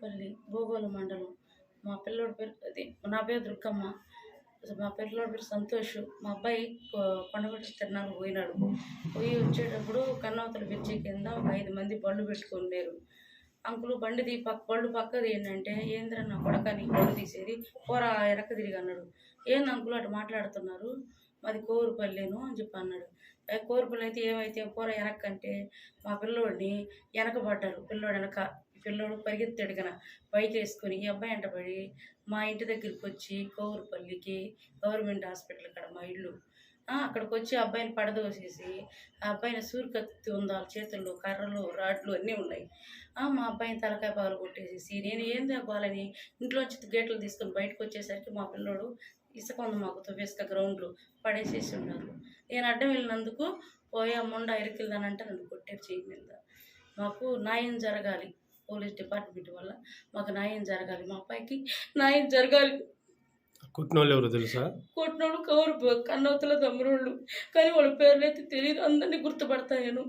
కోరుపల్లి భూగోళ మండలం. మా పిల్లోడి పేరు నా పేరు దుర్గమ్మ. మా పిల్లోడి పేరు సంతోష్. మా అబ్బాయి కొండగట్టు తిరణాలకు పోయినాడు. పోయి వచ్చేటప్పుడు కన్నవతల బ్రిడ్జి కింద ఒక 5 మంది బళ్ళు పెట్టుకున్నారు. అంకులు బళ్ళు పక్కది ఏంటంటే, ఏంద్రా నా కొడక నీ బళ్ళు తీసేది, పోరా వెనక్కి తిరిగి అన్నాడు. ఏంది అంకులు అటు మాట్లాడుతున్నారు, మాది కోరుపల్లిను అని చెప్పి అన్నాడు. కోరుపల్లి అయితే ఏమైతే పోరా వెనక్కి అంటే, మా పిల్లోడిని వెనకబడ్డారు. పిల్లోడు పరిగెత్తాడు కన బైక్ వేసుకొని ఈ అబ్బాయి వెంటబడి మా ఇంటి దగ్గరికి వచ్చి కోరుపల్లికి గవర్నమెంట్ హాస్పిటల్ కాడ మా ఇల్లు అక్కడికి వచ్చి అబ్బాయిని పడదోసేసి ఆ అబ్బాయిని సూరికత్తి ఉంది వాళ్ళ చేతుల్లో, కర్రలు రాడ్లు అన్నీ ఉన్నాయి. మా అబ్బాయిని తలకాయ పగలు కొట్టేసేసి నేను ఏంది అవ్వాలని ఇంట్లోంచి గేట్లు తీసుకొని బయటకు వచ్చేసరికి మా పిల్లోడు ఇసుక ఉంది మాకు తువ్వేసుక గ్రౌండ్లో పడేసేసి ఉన్నారు. నేను అడ్డం వెళ్ళినందుకు పోయా మొండ ఇరికిల్దానంటే నన్ను కొట్టారు చేయి మీద. మాకు న్యాయం జరగాలి, పోలీస్ డిపార్ట్మెంట్ వల్ల మాకు న్యాయం జరగాలి, మా అబ్బాయికి న్యాయం జరగాలి. కొట్టినోళ్ళు ఎవరు తెలుసా? కొట్టినోళ్ళు కన్నవతల తమ్ముళ్ళు, కానీ వాళ్ళ పేర్లు అయితే తెలియదు. అందరినీ గుర్తుపడతా నేను.